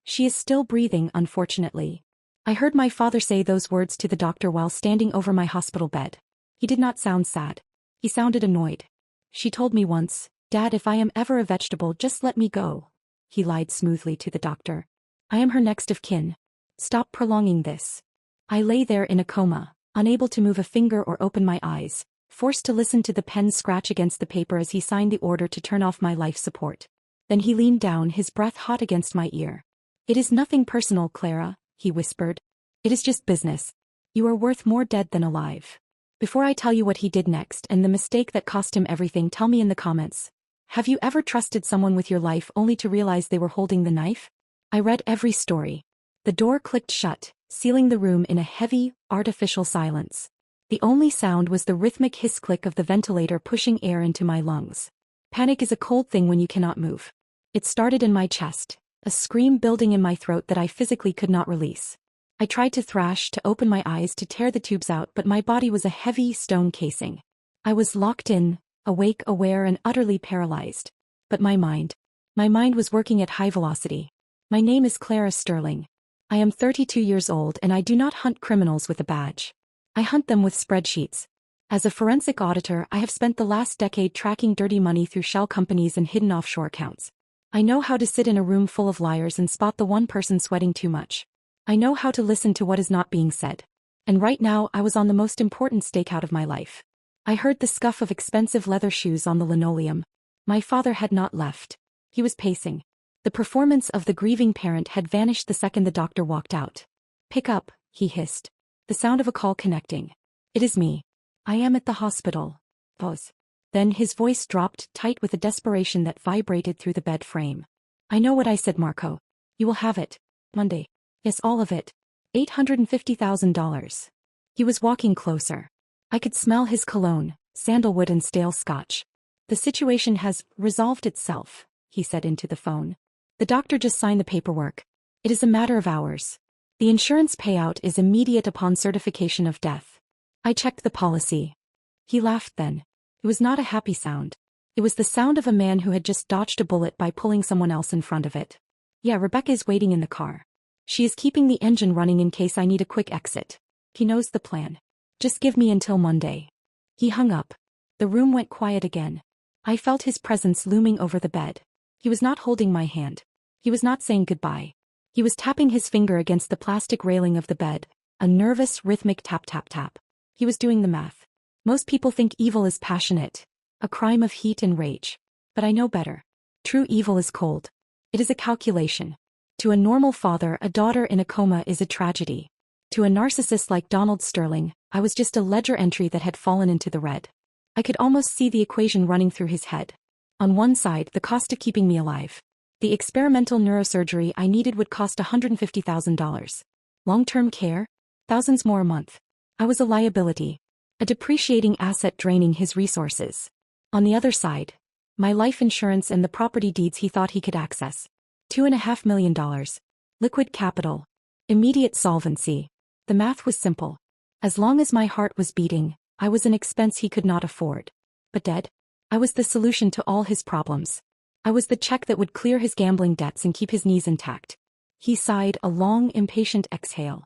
She is still breathing, unfortunately. I heard my father say those words to the doctor while standing over my hospital bed. He did not sound sad. He sounded annoyed. She told me once, "Dad, if I am ever a vegetable, just let me go." He lied smoothly to the doctor. I am her next of kin. Stop prolonging this. I lay there in a coma, unable to move a finger or open my eyes, forced to listen to the pen scratch against the paper as he signed the order to turn off my life support. Then he leaned down, his breath hot against my ear. "It is nothing personal, Clara," he whispered. "It is just business. You are worth more dead than alive." Before I tell you what he did next and the mistake that cost him everything, tell me in the comments. Have you ever trusted someone with your life only to realize they were holding the knife? I read every story. The door clicked shut, sealing the room in a heavy, artificial silence. The only sound was the rhythmic hiss-click of the ventilator pushing air into my lungs. Panic is a cold thing when you cannot move. It started in my chest, a scream building in my throat that I physically could not release. I tried to thrash, to open my eyes, to tear the tubes out, but my body was a heavy stone casing. I was locked in, awake, aware, and utterly paralyzed. But my mind was working at high velocity. My name is Clara Sterling. I am 32 years old and I do not hunt criminals with a badge. I hunt them with spreadsheets. As a forensic auditor, I have spent the last decade tracking dirty money through shell companies and hidden offshore accounts. I know how to sit in a room full of liars and spot the one person sweating too much. I know how to listen to what is not being said. And right now I was on the most important stakeout of my life. I heard the scuff of expensive leather shoes on the linoleum. My father had not left. He was pacing. The performance of the grieving parent had vanished the second the doctor walked out. "Pick up," he hissed. The sound of a call connecting. "It is me. I am at the hospital." Pause. Then his voice dropped, tight with a desperation that vibrated through the bed frame. "I know what I said, Marco. You will have it. Monday. Yes, all of it. $850,000. He was walking closer. I could smell his cologne, sandalwood and stale scotch. "The situation has resolved itself," he said into the phone. "The doctor just signed the paperwork. It is a matter of hours. The insurance payout is immediate upon certification of death." I checked the policy. He laughed then. It was not a happy sound. It was the sound of a man who had just dodged a bullet by pulling someone else in front of it. "Yeah, Rebecca is waiting in the car. She is keeping the engine running in case I need a quick exit. He knows the plan. Just give me until Monday." He hung up. The room went quiet again. I felt his presence looming over the bed. He was not holding my hand. He was not saying goodbye. He was tapping his finger against the plastic railing of the bed, a nervous, rhythmic tap-tap-tap. He was doing the math. Most people think evil is passionate, a crime of heat and rage. But I know better. True evil is cold. It is a calculation. To a normal father, a daughter in a coma is a tragedy. To a narcissist like Donald Sterling, I was just a ledger entry that had fallen into the red. I could almost see the equation running through his head. On one side, the cost of keeping me alive. The experimental neurosurgery I needed would cost $150,000. Long-term care? Thousands more a month. I was a liability. A depreciating asset draining his resources. On the other side, my life insurance and the property deeds he thought he could access. $2.5 million. Liquid capital. Immediate solvency. The math was simple. As long as my heart was beating, I was an expense he could not afford. But dead? I was the solution to all his problems. I was the check that would clear his gambling debts and keep his knees intact. He sighed, a long, impatient exhale.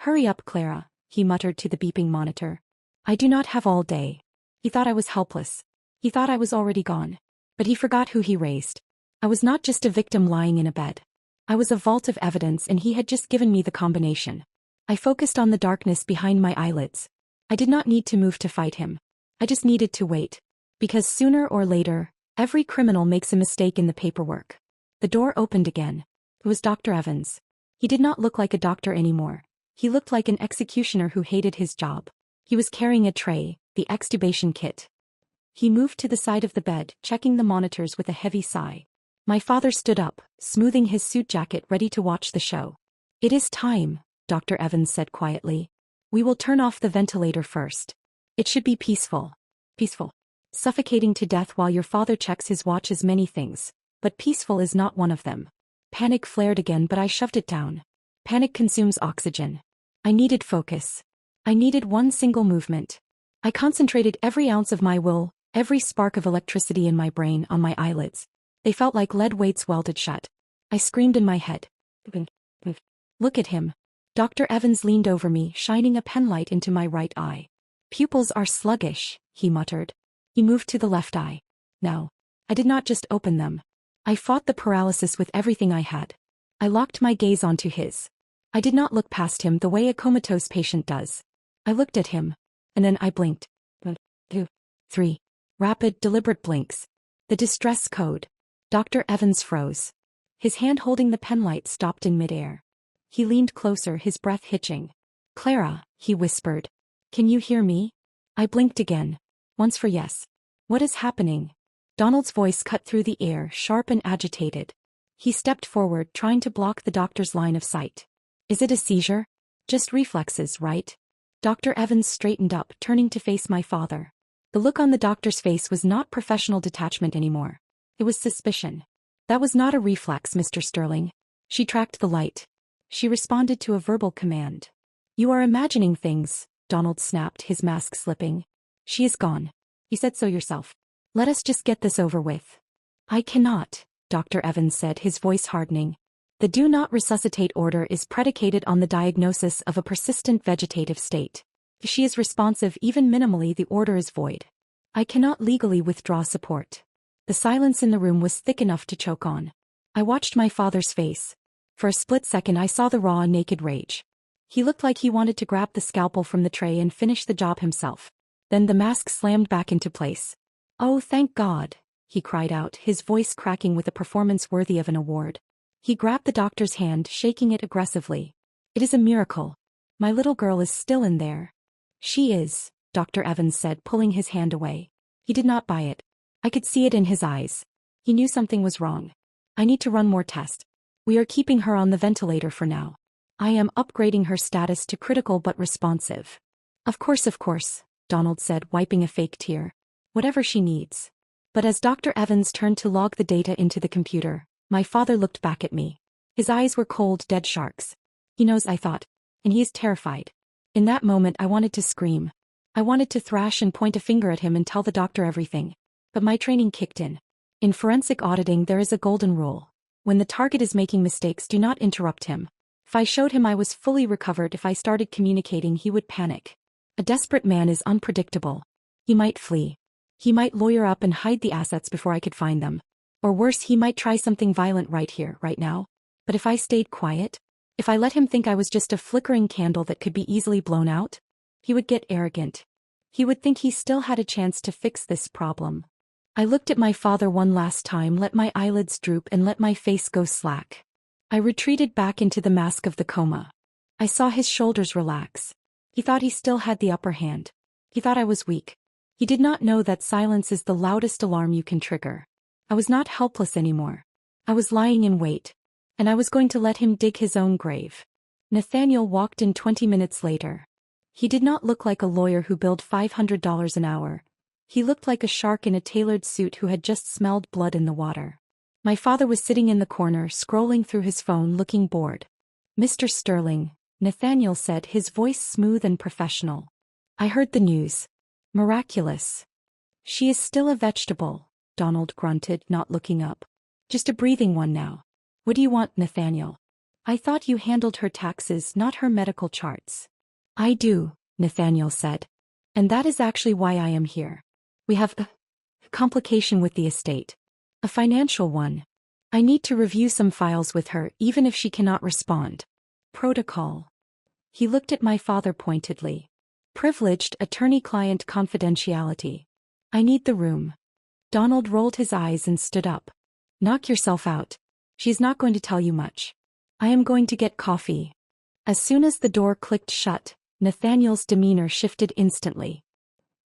"Hurry up, Clara," he muttered to the beeping monitor. "I do not have all day." He thought I was helpless. He thought I was already gone. But he forgot who he raised. I was not just a victim lying in a bed. I was a vault of evidence, and he had just given me the combination. I focused on the darkness behind my eyelids. I did not need to move to fight him. I just needed to wait. Because sooner or later, every criminal makes a mistake in the paperwork. The door opened again. It was Dr. Evans. He did not look like a doctor anymore. He looked like an executioner who hated his job. He was carrying a tray, the extubation kit. He moved to the side of the bed, checking the monitors with a heavy sigh. My father stood up, smoothing his suit jacket, ready to watch the show. "It is time," Dr. Evans said quietly. "We will turn off the ventilator first. It should be peaceful." Peaceful. Suffocating to death while your father checks his watch is many things, but peaceful is not one of them. Panic flared again, but I shoved it down. Panic consumes oxygen. I needed focus. I needed one single movement. I concentrated every ounce of my will, every spark of electricity in my brain on my eyelids. They felt like lead weights welded shut. I screamed in my head. Look at him. Dr. Evans leaned over me, shining a penlight into my right eye. Pupils are sluggish, he muttered. He moved to the left eye. No. I did not just open them. I fought the paralysis with everything I had. I locked my gaze onto his. I did not look past him the way a comatose patient does. I looked at him. And then I blinked. 1, 2, 3. Rapid, deliberate blinks. The distress code. Dr. Evans froze. His hand holding the penlight stopped in midair. He leaned closer, his breath hitching. Clara, he whispered. Can you hear me? I blinked again. Once for yes. What is happening? Donald's voice cut through the air, sharp and agitated. He stepped forward, trying to block the doctor's line of sight. Is it a seizure? Just reflexes, right? Dr. Evans straightened up, turning to face my father. The look on the doctor's face was not professional detachment anymore. It was suspicion. That was not a reflex, Mr. Sterling. She tracked the light. She responded to a verbal command. You are imagining things, Donald snapped, his mask slipping. She is gone. You said so yourself. Let us just get this over with. I cannot, Dr. Evans said, his voice hardening. The do not resuscitate order is predicated on the diagnosis of a persistent vegetative state. If she is responsive even minimally, the order is void. I cannot legally withdraw support. The silence in the room was thick enough to choke on. I watched my father's face. For a split second I saw the raw, naked rage. He looked like he wanted to grab the scalpel from the tray and finish the job himself. Then the mask slammed back into place. Oh, thank God, he cried out, his voice cracking with a performance worthy of an award. He grabbed the doctor's hand, shaking it aggressively. It is a miracle. My little girl is still in there. She is, Dr. Evans said, pulling his hand away. He did not buy it. I could see it in his eyes. He knew something was wrong. I need to run more tests. We are keeping her on the ventilator for now. I am upgrading her status to critical but responsive. Of course, Donald said, wiping a fake tear. Whatever she needs. But as Dr. Evans turned to log the data into the computer, my father looked back at me. His eyes were cold, dead sharks. He knows, I thought. And he is terrified. In that moment I wanted to scream. I wanted to thrash and point a finger at him and tell the doctor everything. But my training kicked in. In forensic auditing there is a golden rule. When the target is making mistakes, do not interrupt him. If I showed him I was fully recovered, if I started communicating, he would panic. A desperate man is unpredictable. He might flee. He might lawyer up and hide the assets before I could find them. Or worse, he might try something violent right here, right now. But if I stayed quiet, if I let him think I was just a flickering candle that could be easily blown out, he would get arrogant. He would think he still had a chance to fix this problem. I looked at my father one last time, let my eyelids droop and let my face go slack. I retreated back into the mask of the coma. I saw his shoulders relax. He thought he still had the upper hand. He thought I was weak. He did not know that silence is the loudest alarm you can trigger. I was not helpless anymore. I was lying in wait. And I was going to let him dig his own grave. Nathaniel walked in 20 minutes later. He did not look like a lawyer who billed $500 an hour. He looked like a shark in a tailored suit who had just smelled blood in the water. My father was sitting in the corner, scrolling through his phone, looking bored. Mr. Sterling, Nathaniel said, his voice smooth and professional. I heard the news. Miraculous. She is still a vegetable, Donald grunted, not looking up. Just a breathing one now. What do you want, Nathaniel? I thought you handled her taxes, not her medical charts. I do, Nathaniel said. And that is actually why I am here. We have a complication with the estate. A financial one. I need to review some files with her, even if she cannot respond. Protocol. He looked at my father pointedly. Privileged attorney-client confidentiality. I need the room. Donald rolled his eyes and stood up. Knock yourself out. She's not going to tell you much. I am going to get coffee. As soon as the door clicked shut, Nathaniel's demeanor shifted instantly.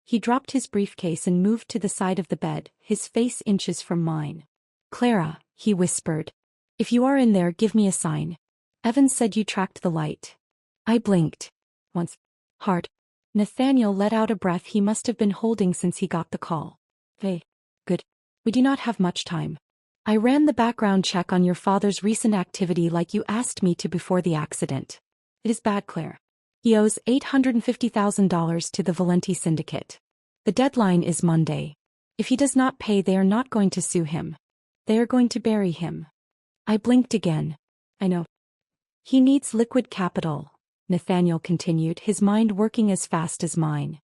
He dropped his briefcase and moved to the side of the bed, his face inches from mine. Clara, he whispered. If you are in there, give me a sign. Evans said you tracked the light. I blinked. Once. Hard. Nathaniel let out a breath he must have been holding since he got the call. Hey. Good. We do not have much time. I ran the background check on your father's recent activity like you asked me to before the accident. It is bad, Claire. He owes $850,000 to the Valenti syndicate. The deadline is Monday. If he does not pay, they are not going to sue him. They are going to bury him. I blinked again. I know. He needs liquid capital, Nathaniel continued, his mind working as fast as mine.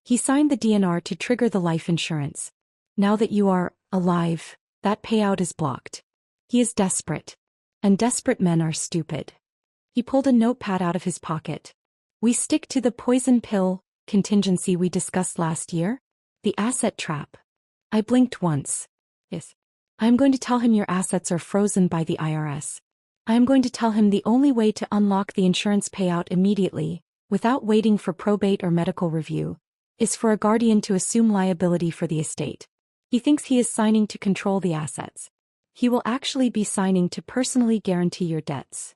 He signed the DNR to trigger the life insurance. Now that you are alive, that payout is blocked. He is desperate. And desperate men are stupid. He pulled a notepad out of his pocket. We stick to the poison pill contingency we discussed last year? The asset trap. I blinked once. Yes. I am going to tell him your assets are frozen by the IRS. I am going to tell him the only way to unlock the insurance payout immediately, without waiting for probate or medical review, is for a guardian to assume liability for the estate. He thinks he is signing to control the assets. He will actually be signing to personally guarantee your debts.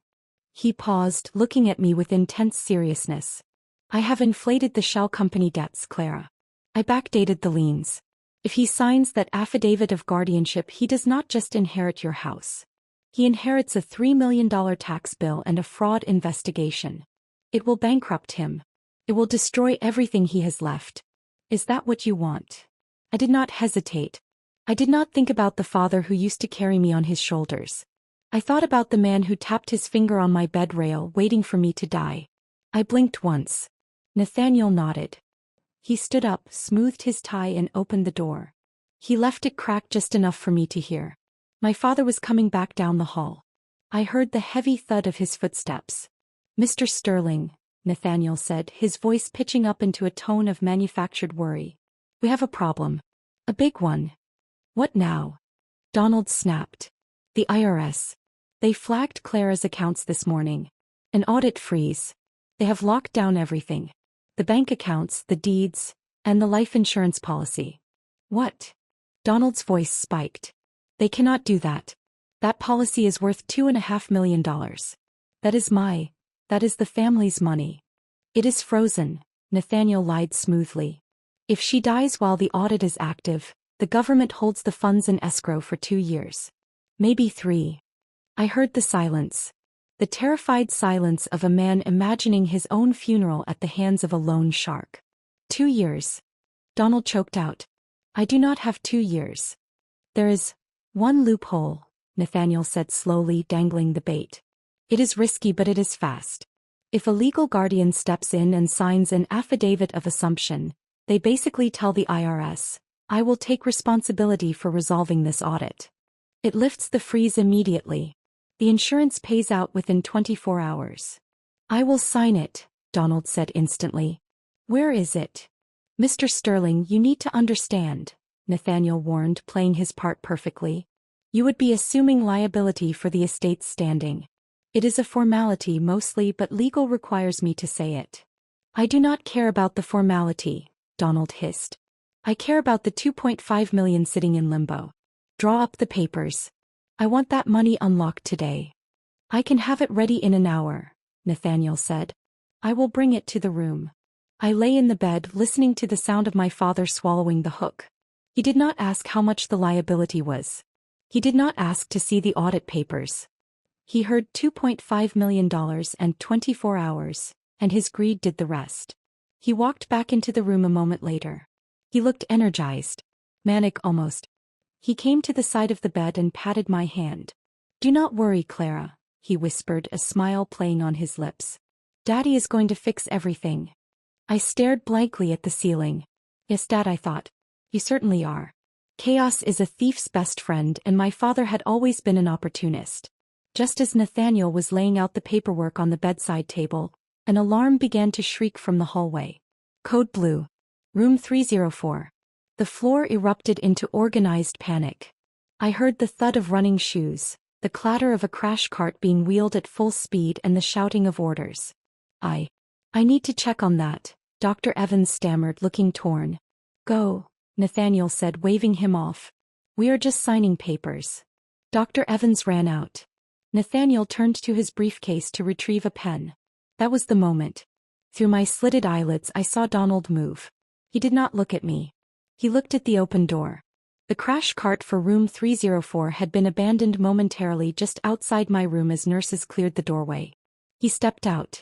He paused, looking at me with intense seriousness. I have inflated the shell company debts, Clara. I backdated the liens. If he signs that affidavit of guardianship, he does not just inherit your house. He inherits a $3 million tax bill and a fraud investigation. It will bankrupt him. It will destroy everything he has left. Is that what you want? I did not hesitate. I did not think about the father who used to carry me on his shoulders. I thought about the man who tapped his finger on my bed rail, waiting for me to die. I blinked once. Nathaniel nodded. He stood up, smoothed his tie, and opened the door. He left it cracked just enough for me to hear. My father was coming back down the hall. I heard the heavy thud of his footsteps. Mr. Sterling, Nathaniel said, his voice pitching up into a tone of manufactured worry. We have a problem. A big one. What now? Donald snapped. The IRS. They flagged Clara's accounts this morning. An audit freeze. They have locked down everything. The bank accounts, the deeds, and the life insurance policy. What? Donald's voice spiked. They cannot do that. That policy is worth $2.5 million. That is the family's money. It is frozen, Nathaniel lied smoothly. If she dies while the audit is active, the government holds the funds in escrow for 2 years. Maybe 3. I heard the silence. The terrified silence of a man imagining his own funeral at the hands of a loan shark. 2 years. Donald choked out. I do not have 2 years. There is one loophole, Nathaniel said slowly, dangling the bait. It is risky, but it is fast. If a legal guardian steps in and signs an affidavit of assumption, they basically tell the IRS, I will take responsibility for resolving this audit. It lifts the freeze immediately. The insurance pays out within 24 hours. I will sign it, Donald said instantly. Where is it? Mr. Sterling, you need to understand, Nathaniel warned, playing his part perfectly. You would be assuming liability for the estate's standing. It is a formality mostly, but legal requires me to say it. I do not care about the formality, Donald hissed. I care about the $2.5 million sitting in limbo. Draw up the papers. I want that money unlocked today. I can have it ready in an hour, Nathaniel said. I will bring it to the room. I lay in the bed listening to the sound of my father swallowing the hook. He did not ask how much the liability was. He did not ask to see the audit papers. He heard $2.5 million and 24 hours, and his greed did the rest. He walked back into the room a moment later. He looked energized. Manic almost. He came to the side of the bed and patted my hand. Do not worry, Clara, he whispered, a smile playing on his lips. Daddy is going to fix everything. I stared blankly at the ceiling. Yes, Dad, I thought. You certainly are. Chaos is a thief's best friend, and my father had always been an opportunist. Just as Nathaniel was laying out the paperwork on the bedside table, an alarm began to shriek from the hallway. Code blue. Room 304. The floor erupted into organized panic. I heard the thud of running shoes, the clatter of a crash cart being wheeled at full speed, and the shouting of orders. I need to check on that, Dr. Evans stammered, looking torn. Go, Nathaniel said, waving him off. We are just signing papers. Dr. Evans ran out. Nathaniel turned to his briefcase to retrieve a pen. That was the moment. Through my slitted eyelids I saw Donald move. He did not look at me. He looked at the open door. The crash cart for room 304 had been abandoned momentarily just outside my room as nurses cleared the doorway. He stepped out.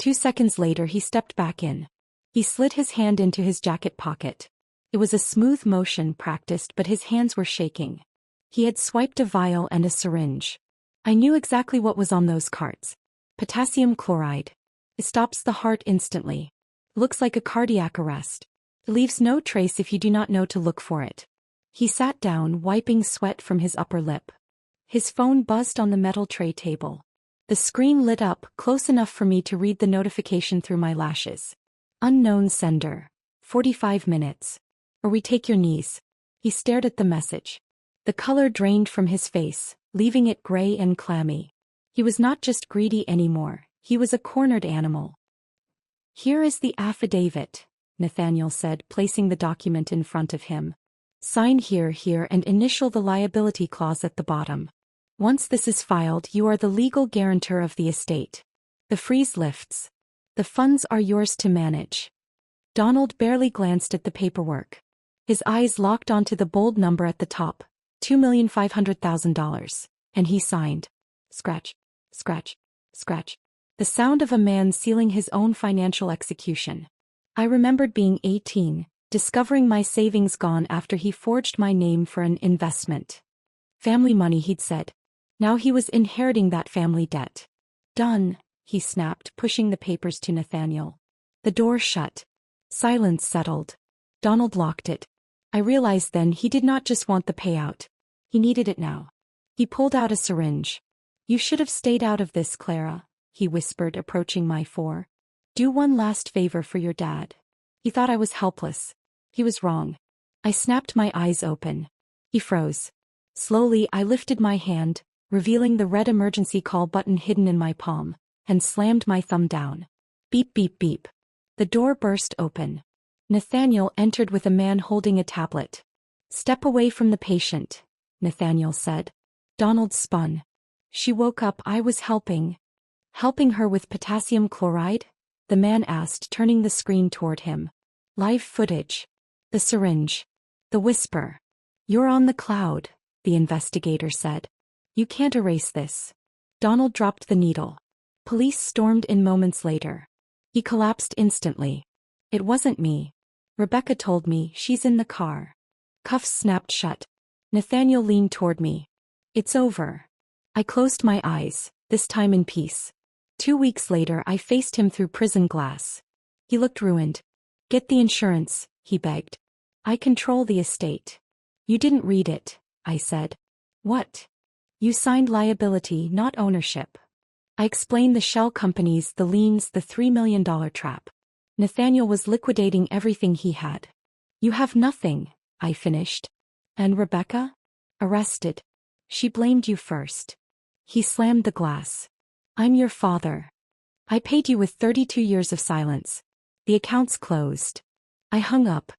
2 seconds later he stepped back in. He slid his hand into his jacket pocket. It was a smooth motion, practiced, but his hands were shaking. He had swiped a vial and a syringe. I knew exactly what was on those carts. Potassium chloride. It stops the heart instantly. Looks like a cardiac arrest. It leaves no trace if you do not know to look for it. He sat down, wiping sweat from his upper lip. His phone buzzed on the metal tray table. The screen lit up, close enough for me to read the notification through my lashes. Unknown sender. 45 minutes. Or we take your knees. He stared at the message. The color drained from his face, leaving it gray and clammy. He was not just greedy anymore, he was a cornered animal. Here is the affidavit, Nathaniel said, placing the document in front of him. Sign here and initial the liability clause at the bottom. Once this is filed, you are the legal guarantor of the estate. The freeze lifts. The funds are yours to manage. Donald barely glanced at the paperwork. His eyes locked onto the bold number at the top, $2,500,000, and he signed. Scratch, scratch, scratch. The sound of a man sealing his own financial execution. I remembered being 18, discovering my savings gone after he forged my name for an investment. Family money, he'd said. Now he was inheriting that family debt. Done, he snapped, pushing the papers to Nathaniel. The door shut. Silence settled. Donald locked it. I realized then he did not just want the payout. He needed it now. He pulled out a syringe. You should have stayed out of this, Clara, he whispered, approaching my fore. Do one last favor for your dad. He thought I was helpless. He was wrong. I snapped my eyes open. He froze. Slowly, I lifted my hand, revealing the red emergency call button hidden in my palm, and slammed my thumb down. Beep, beep, beep. The door burst open. Nathaniel entered with a man holding a tablet. Step away from the patient, Nathaniel said. Donald spun. She woke up. I was helping. Helping her with potassium chloride? The man asked, turning the screen toward him. Live footage. The syringe. The whisper. You're on the cloud, the investigator said. You can't erase this. Donald dropped the needle. Police stormed in moments later. He collapsed instantly. It wasn't me. Rebecca told me. She's in the car. Cuffs snapped shut. Nathaniel leaned toward me. It's over. I closed my eyes, this time in peace. 2 weeks later, I faced him through prison glass. He looked ruined. Get the insurance, he begged. I control the estate. You didn't read it, I said. What? You signed liability, not ownership. I explained the shell companies, the liens, the $3 million trap. Nathaniel was liquidating everything he had. You have nothing, I finished. And Rebecca? Arrested. She blamed you first. He slammed the glass. I'm your father. I paid you with 32 years of silence. The accounts closed. I hung up.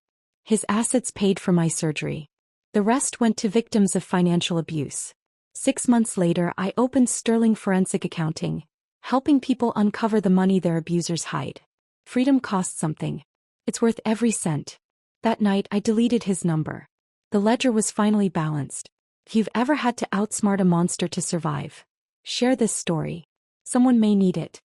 His assets paid for my surgery. The rest went to victims of financial abuse. 6 months later, I opened Sterling Forensic Accounting, helping people uncover the money their abusers hide. Freedom costs something. It's worth every cent. That night, I deleted his number. The ledger was finally balanced. If you've ever had to outsmart a monster to survive, share this story. Someone may need it.